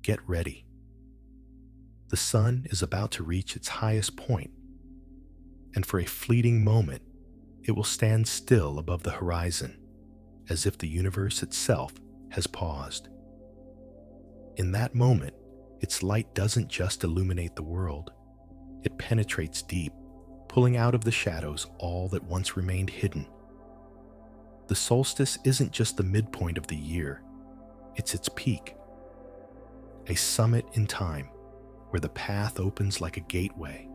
get ready. The sun is about to reach its highest point, and for a fleeting moment, it will stand still above the horizon, as if the universe itself has paused. In that moment, its light doesn't just illuminate the world, it penetrates deep, pulling out of the shadows all that once remained hidden. The solstice isn't just the midpoint of the year, it's its peak, a summit in time where the path opens like a gateway.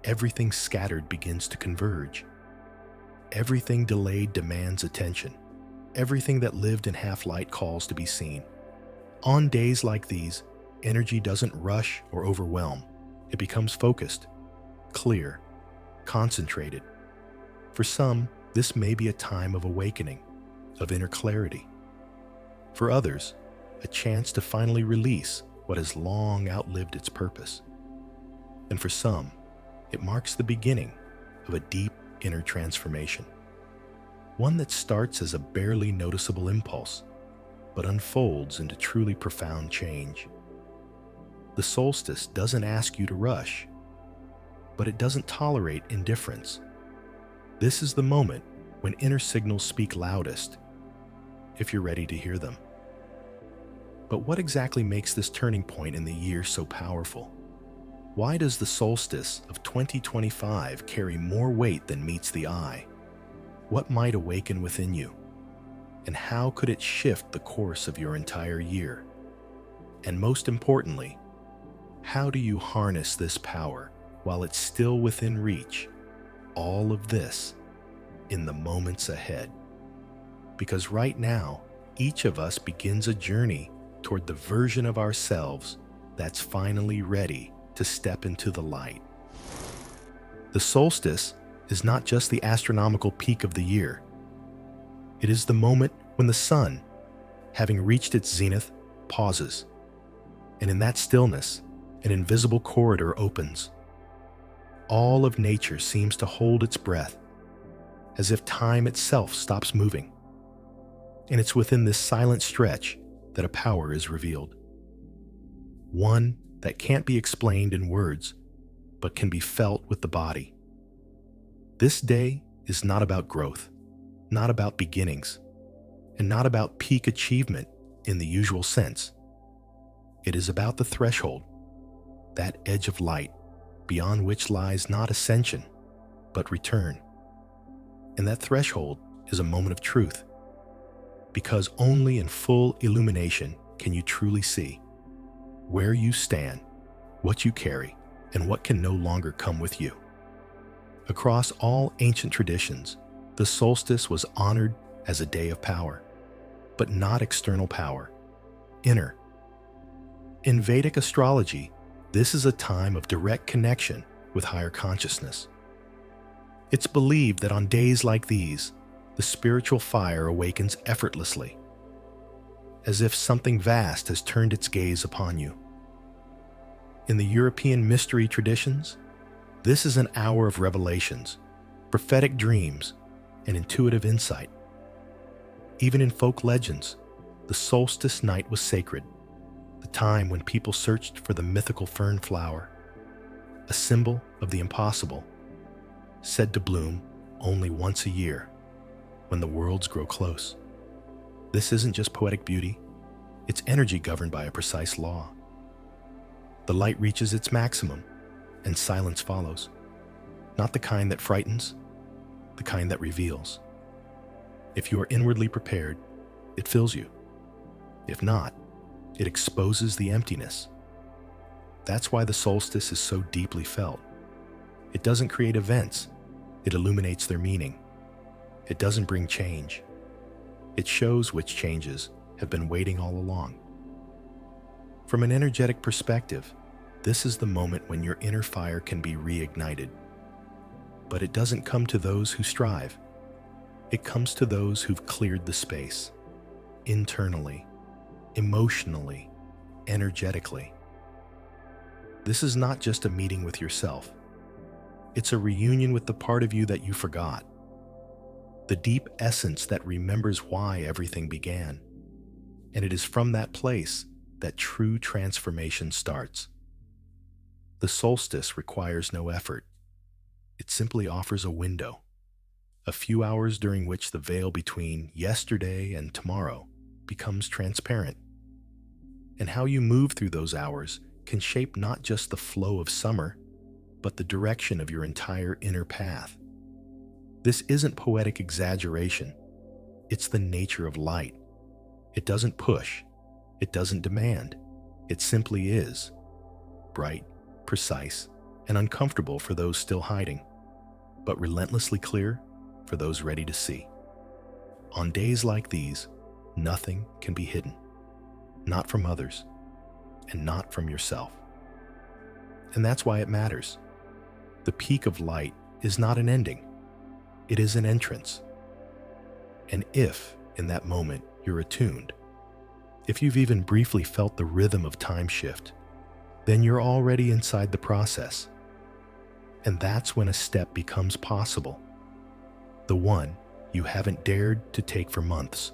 Everything scattered begins to converge. Everything delayed demands attention. Everything that lived in half-light calls to be seen. On days like these, energy doesn't rush or overwhelm. It becomes focused, clear, concentrated. For some, this may be a time of awakening, of inner clarity. For others, a chance to finally release what has long outlived its purpose. And for some, it marks the beginning of a deep inner transformation. One that starts as a barely noticeable impulse, but unfolds into truly profound change. The solstice doesn't ask you to rush, but it doesn't tolerate indifference. This is the moment when inner signals speak loudest, if you're ready to hear them. But what exactly makes this turning point in the year so powerful? Why does the solstice of 2025 carry more weight than meets the eye? What might awaken within you? And how could it shift the course of your entire year? And most importantly, how do you harness this power while it's still within reach? All of this in the moments ahead. Because right now, each of us begins a journey toward the version of ourselves that's finally ready to step into the light. The solstice is not just the astronomical peak of the year. It is the moment when the sun, having reached its zenith, pauses. And in that stillness, an invisible corridor opens. All of nature seems to hold its breath, as if time itself stops moving. And it's within this silent stretch that a power is revealed. One that can't be explained in words, but can be felt with the body. This day is not about growth, not about beginnings, and not about peak achievement in the usual sense. It is about the threshold, that edge of light beyond which lies not ascension, but return. And that threshold is a moment of truth, because only in full illumination can you truly see where you stand, what you carry, and what can no longer come with you. Across all ancient traditions, the solstice was honored as a day of power, but not external power, inner. In Vedic astrology, this is a time of direct connection with higher consciousness. It's believed that on days like these, the spiritual fire awakens effortlessly, as if something vast has turned its gaze upon you. In the European mystery traditions, this is an hour of revelations, prophetic dreams, and intuitive insight. Even in folk legends, the solstice night was sacred, the time when people searched for the mythical fern flower, a symbol of the impossible, said to bloom only once a year, when the worlds grow close. This isn't just poetic beauty, it's energy governed by a precise law. The light reaches its maximum, and silence follows. Not the kind that frightens, the kind that reveals. If you are inwardly prepared, it fills you. If not, it exposes the emptiness. That's why the solstice is so deeply felt. It doesn't create events, it illuminates their meaning. It doesn't bring change. It shows which changes have been waiting all along. From an energetic perspective, this is the moment when your inner fire can be reignited. But it doesn't come to those who strive. It comes to those who've cleared the space, internally, emotionally, energetically. This is not just a meeting with yourself. It's a reunion with the part of you that you forgot, the deep essence that remembers why everything began. And it is from that place that true transformation starts. The solstice requires no effort. It simply offers a window, a few hours during which the veil between yesterday and tomorrow becomes transparent. And how you move through those hours can shape not just the flow of summer, but the direction of your entire inner path. This isn't poetic exaggeration. It's the nature of light. It doesn't push. It doesn't demand. It simply is. Bright, precise, and uncomfortable for those still hiding, but relentlessly clear for those ready to see. On days like these, nothing can be hidden. Not from others, and not from yourself. And that's why it matters. The peak of light is not an ending. It is an entrance. And if, in that moment, you're attuned, if you've even briefly felt the rhythm of time shift, then you're already inside the process. And that's when a step becomes possible. The one you haven't dared to take for months.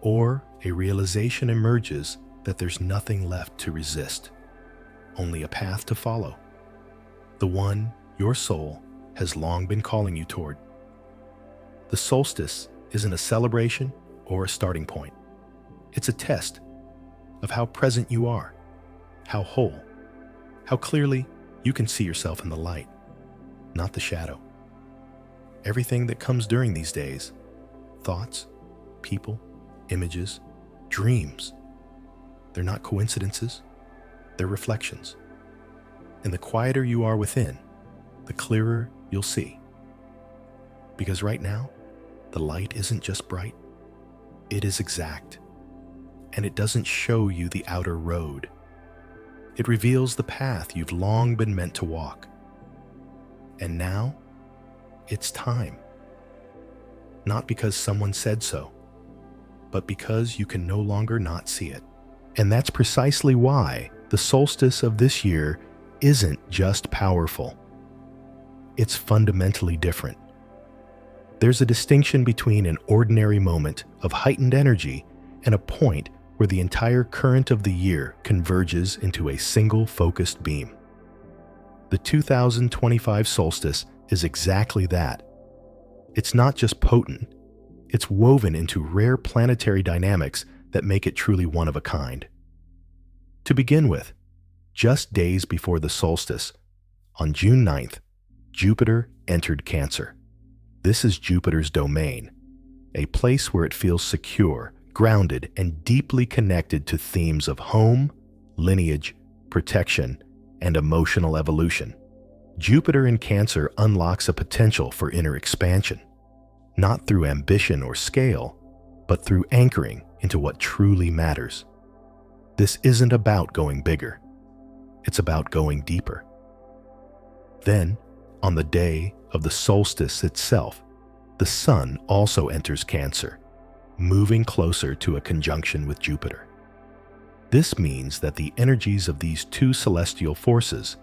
Or a realization emerges that there's nothing left to resist, only a path to follow. The one your soul has long been calling you toward. The solstice isn't a celebration or a starting point. It's a test of how present you are, how whole, how clearly you can see yourself in the light, not the shadow. Everything that comes during these days, thoughts, people, images, dreams, they're not coincidences, they're reflections. And the quieter you are within, the clearer you'll see. Because right now, the light isn't just bright, it is exact. And it doesn't show you the outer road. It reveals the path you've long been meant to walk. And now, it's time. Not because someone said so, but because you can no longer not see it. And that's precisely why the solstice of this year isn't just powerful. It's fundamentally different. There's a distinction between an ordinary moment of heightened energy and a point where the entire current of the year converges into a single focused beam. The 2025 solstice is exactly that. It's not just potent, it's woven into rare planetary dynamics that make it truly one of a kind. To begin with, just days before the solstice, on June 9th, Jupiter entered Cancer. This is Jupiter's domain, a place where it feels secure, grounded, and deeply connected to themes of home, lineage, protection, and emotional evolution. Jupiter in Cancer unlocks a potential for inner expansion, not through ambition or scale, but through anchoring into what truly matters. This isn't about going bigger. It's about going deeper. Then, on the day of the solstice itself, the Sun also enters Cancer, moving closer to a conjunction with Jupiter. This means that the energies of these two celestial forces,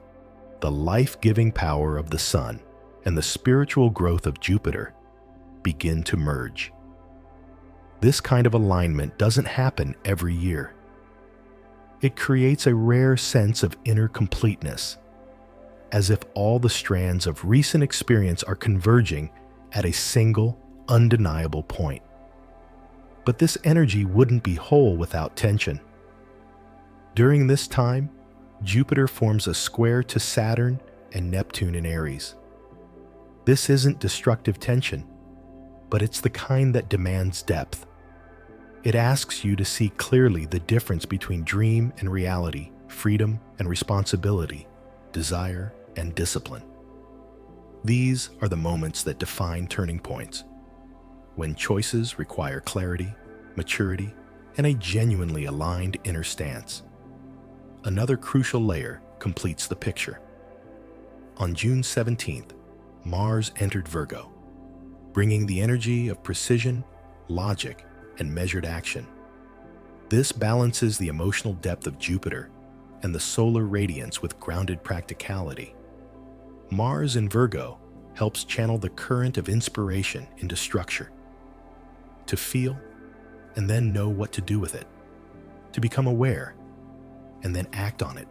the life-giving power of the Sun and the spiritual growth of Jupiter, begin to merge. This kind of alignment doesn't happen every year. It creates a rare sense of inner completeness, as if all the strands of recent experience are converging at a single, undeniable point. But this energy wouldn't be whole without tension. During this time, Jupiter forms a square to Saturn and Neptune in Aries. This isn't destructive tension, but it's the kind that demands depth. It asks you to see clearly the difference between dream and reality, freedom and responsibility, desire and discipline. These are the moments that define turning points, when choices require clarity, maturity, and a genuinely aligned inner stance. Another crucial layer completes the picture. On June 17th, Mars entered Virgo, bringing the energy of precision, logic, and measured action. This balances the emotional depth of Jupiter and the solar radiance with grounded practicality. Mars in Virgo helps channel the current of inspiration into structure, to feel and then know what to do with it. to become aware, and then act on it.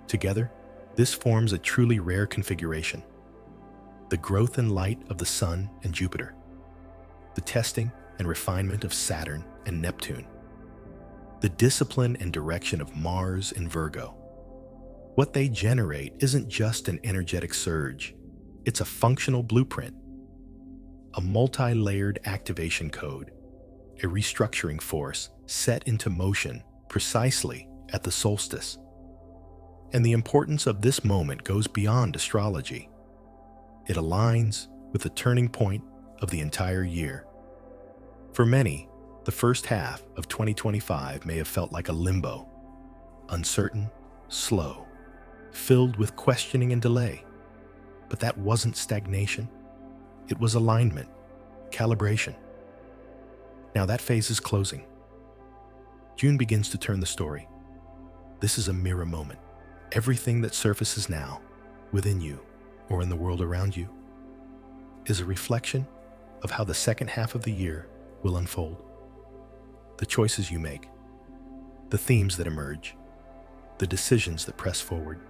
Together, this forms a truly rare configuration. The growth and light of the Sun and Jupiter, the testing and refinement of Saturn and Neptune, the discipline and direction of Mars and Virgo. What they generate isn't just an energetic surge, it's a functional blueprint, a multi-layered activation code, a restructuring force set into motion precisely at the solstice. And the importance of this moment goes beyond astrology. It aligns with the turning point of the entire year. For many, the first half of 2025 may have felt like a limbo, uncertain, slow, filled with questioning and delay. But that wasn't stagnation. It was alignment, calibration. Now that phase is closing. June begins to turn the story. This is a mirror moment. Everything that surfaces now, within you or in the world around you, is a reflection of how the second half of the year will unfold. The choices you make, the themes that emerge, the decisions that press forward.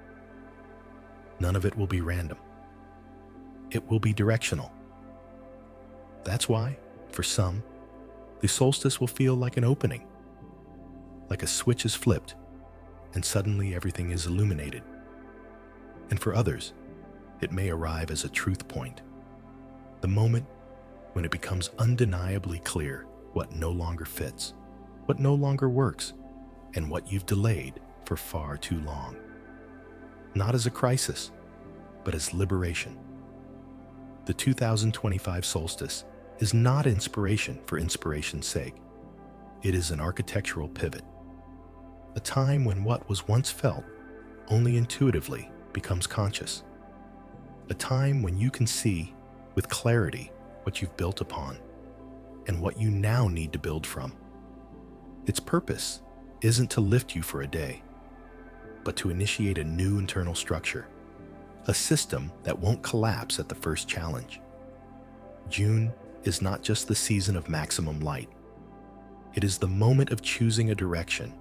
None of it will be random. It will be directional. That's why, for some, the solstice will feel like an opening, like a switch is flipped, and suddenly everything is illuminated. And for others, it may arrive as a truth point, the moment when it becomes undeniably clear what no longer fits, what no longer works, and what you've delayed for far too long. Not as a crisis, but as liberation. The 2025 solstice is not inspiration for inspiration's sake. It is an architectural pivot, a time when what was once felt only intuitively becomes conscious, a time when you can see with clarity what you've built upon and what you now need to build from. Its purpose isn't to lift you for a day, but to initiate a new internal structure, a system that won't collapse at the first challenge. June is not just the season of maximum light. It is the moment of choosing a direction.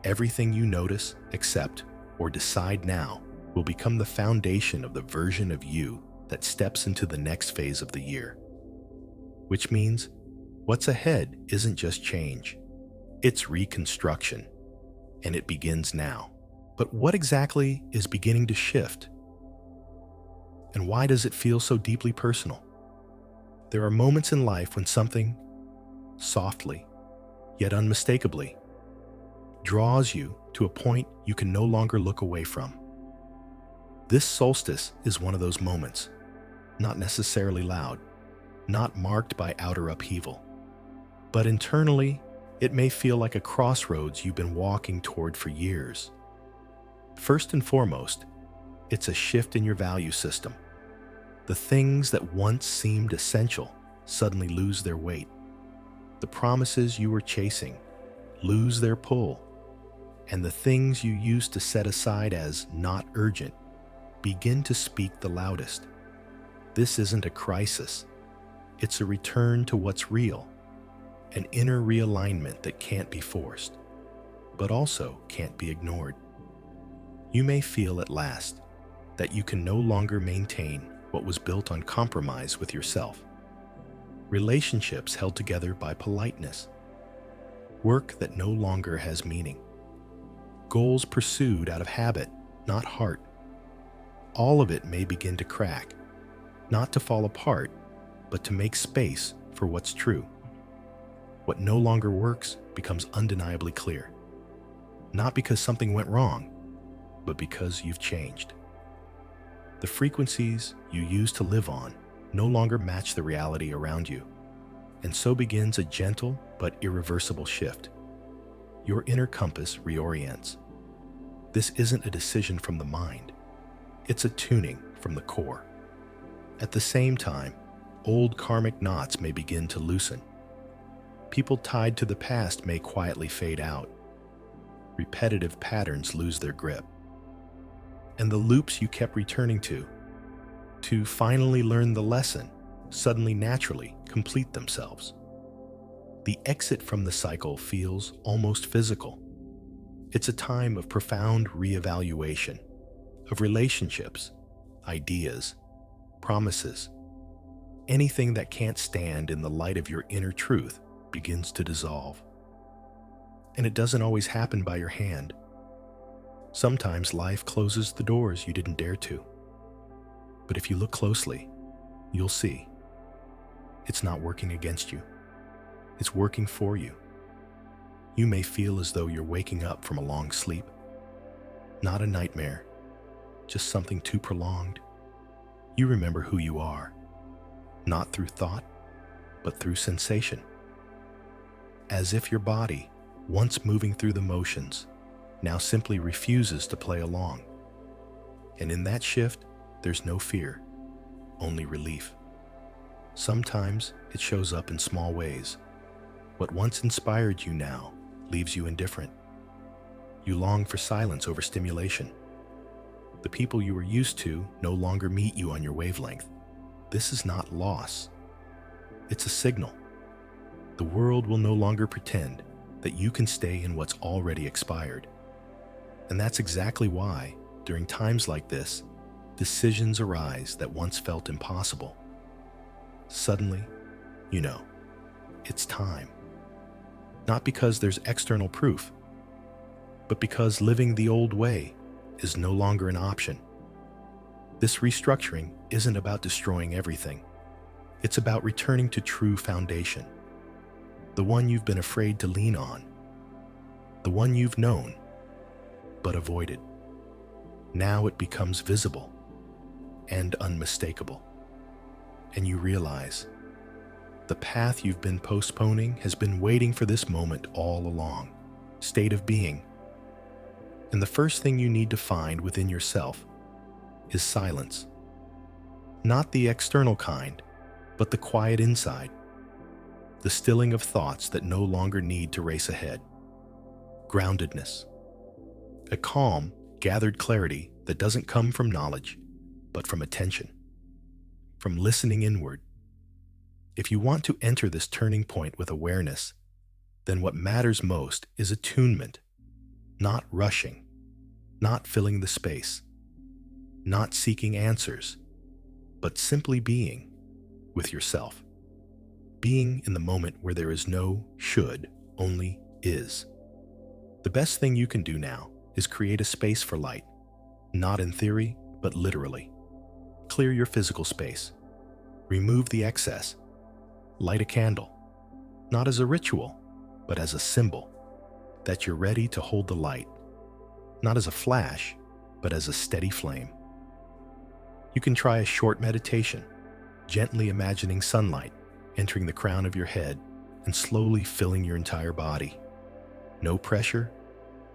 Everything you notice, accept, or decide now will become the foundation of the version of you that steps into the next phase of the year. Which means what's ahead isn't just change, it's reconstruction, and it begins now. But what exactly is beginning to shift? And why does it feel so deeply personal? There are moments in life when something, softly, yet unmistakably, draws you to a point you can no longer look away from. This solstice is one of those moments, not necessarily loud, not marked by outer upheaval, but internally, it may feel like a crossroads you've been walking toward for years. First and foremost, it's a shift in your value system. The things that once seemed essential suddenly lose their weight. The promises you were chasing lose their pull, and the things you used to set aside as not urgent begin to speak the loudest. This isn't a crisis. It's a return to what's real, an inner realignment that can't be forced, but also can't be ignored. You may feel at last that you can no longer maintain what was built on compromise with yourself. Relationships held together by politeness. Work that no longer has meaning. Goals pursued out of habit, not heart. All of it may begin to crack, not to fall apart, but to make space for what's true. What no longer works becomes undeniably clear, not because something went wrong, but because you've changed. The frequencies you used to live on no longer match the reality around you, and so begins a gentle but irreversible shift. Your inner compass reorients. This isn't a decision from the mind. It's a tuning from the core. At the same time, old karmic knots may begin to loosen. People tied to the past may quietly fade out. Repetitive patterns lose their grip. And the loops you kept returning to finally learn the lesson, suddenly naturally complete themselves. the exit from the cycle feels almost physical. It's a time of profound reevaluation of relationships, ideas, promises. Anything that can't stand in the light of your inner truth begins to dissolve. And it doesn't always happen by your hand. Sometimes life closes the doors you didn't dare to. But if you look closely, you'll see it's not working against you. It's working for you. You may feel as though you're waking up from a long sleep. Not a nightmare, just something too prolonged. You remember who you are, not through thought, but through sensation. As if your body, once moving through the motions, now simply refuses to play along. And in that shift, there's no fear, only relief. Sometimes it shows up in small ways. What once inspired you now leaves you indifferent. You long for silence over stimulation. The people you were used to no longer meet you on your wavelength. This is not loss. It's a signal. The world will no longer pretend that you can stay in what's already expired. And that's exactly why, during times like this, decisions arise that once felt impossible. Suddenly, you know, it's time. Not because there's external proof, but because living the old way is no longer an option. This restructuring isn't about destroying everything. It's about returning to true foundation. The one you've been afraid to lean on. The one you've known, but avoided. Now it becomes visible and unmistakable. And you realize the path you've been postponing has been waiting for this moment all along. State of being. And the first thing you need to find within yourself is silence. Not the external kind, but the quiet inside. The stilling of thoughts that no longer need to race ahead. Groundedness. A calm, gathered clarity that doesn't come from knowledge, but from attention. From listening inward. If you want to enter this turning point with awareness, then what matters most is attunement, not rushing, not filling the space, not seeking answers, but simply being with yourself. Being in the moment where there is no should, only is. The best thing you can do now is create a space for light, not in theory, but literally. Clear your physical space. Remove the excess. Light a candle, not as a ritual, but as a symbol that you're ready to hold the light, not as a flash, but as a steady flame. You can try a short meditation, gently imagining sunlight entering the crown of your head and slowly filling your entire body. No pressure,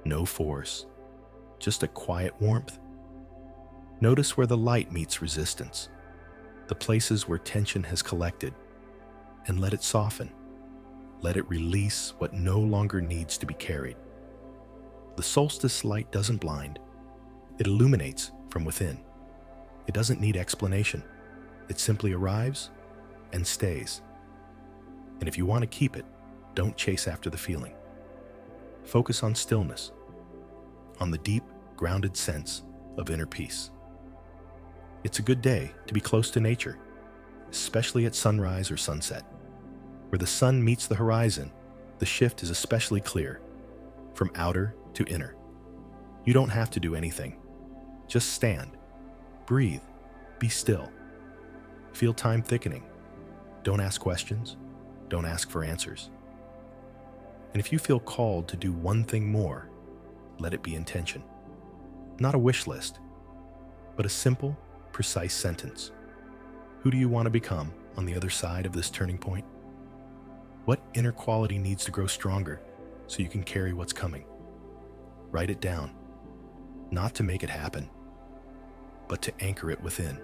no force, just a quiet warmth. Notice where the light meets resistance, the places where tension has collected, and let it soften. Let it release what no longer needs to be carried. The solstice light doesn't blind. It illuminates from within. It doesn't need explanation. It simply arrives and stays. And if you want to keep it, don't chase after the feeling. Focus on stillness, on the deep, grounded sense of inner peace. It's a good day to be close to nature, especially at sunrise or sunset. Where the sun meets the horizon, the shift is especially clear, from outer to inner. You don't have to do anything. Just stand, breathe, be still. Feel time thickening. Don't ask questions. Don't ask for answers. And if you feel called to do one thing more, let it be intention. Not a wish list, but a simple, precise sentence. Who do you want to become on the other side of this turning point? What inner quality needs to grow stronger so you can carry what's coming? Write it down, not to make it happen, but to anchor it within.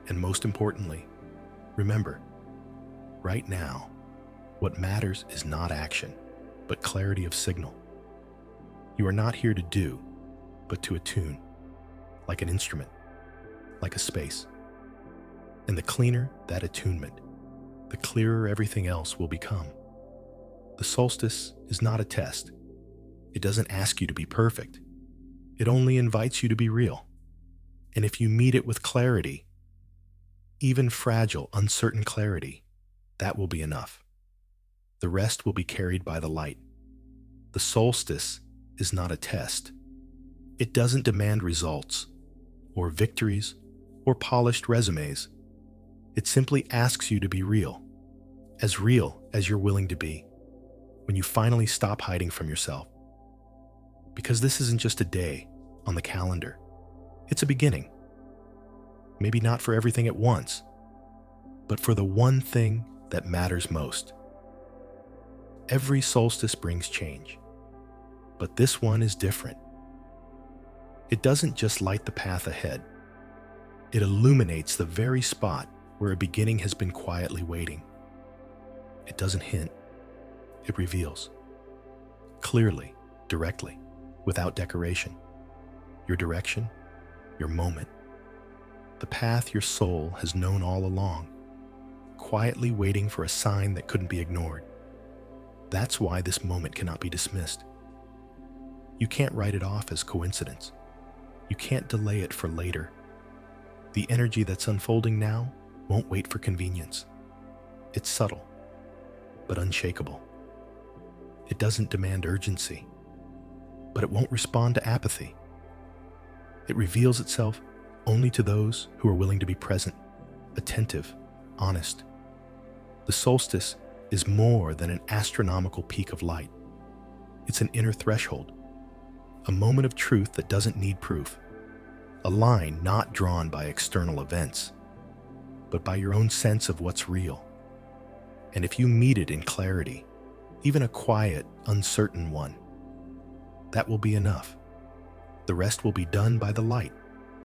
And most importantly, remember, right now, what matters is not action, but clarity of signal. You are not here to do, but to attune, like an instrument, like a space. And the cleaner that attunement, the clearer everything else will become. The solstice is not a test. It doesn't ask you to be perfect. It only invites you to be real. And if you meet it with clarity, even fragile, uncertain clarity, that will be enough. The rest will be carried by the light. The solstice is not a test. It doesn't demand results, or victories, or polished resumes. It simply asks you to be real as you're willing to be, when you finally stop hiding from yourself. Because this isn't just a day on the calendar. It's a beginning. Maybe not for everything at once, but for the one thing that matters most. Every solstice brings change, but this one is different. It doesn't just light the path ahead. It illuminates the very spot where a beginning has been quietly waiting. It doesn't hint. It reveals. Clearly, directly, without decoration. Your direction, your moment. The path your soul has known all along, quietly waiting for a sign that couldn't be ignored. That's why this moment cannot be dismissed. You can't write it off as coincidence. You can't delay it for later. The energy that's unfolding now won't wait for convenience. It's subtle, but unshakable. It doesn't demand urgency, but it won't respond to apathy. It reveals itself only to those who are willing to be present, attentive, honest. The solstice is more than an astronomical peak of light. It's an inner threshold, a moment of truth that doesn't need proof, a line not drawn by external events, but by your own sense of what's real. And if you meet it in clarity, even a quiet, uncertain one, that will be enough. The rest will be done by the light.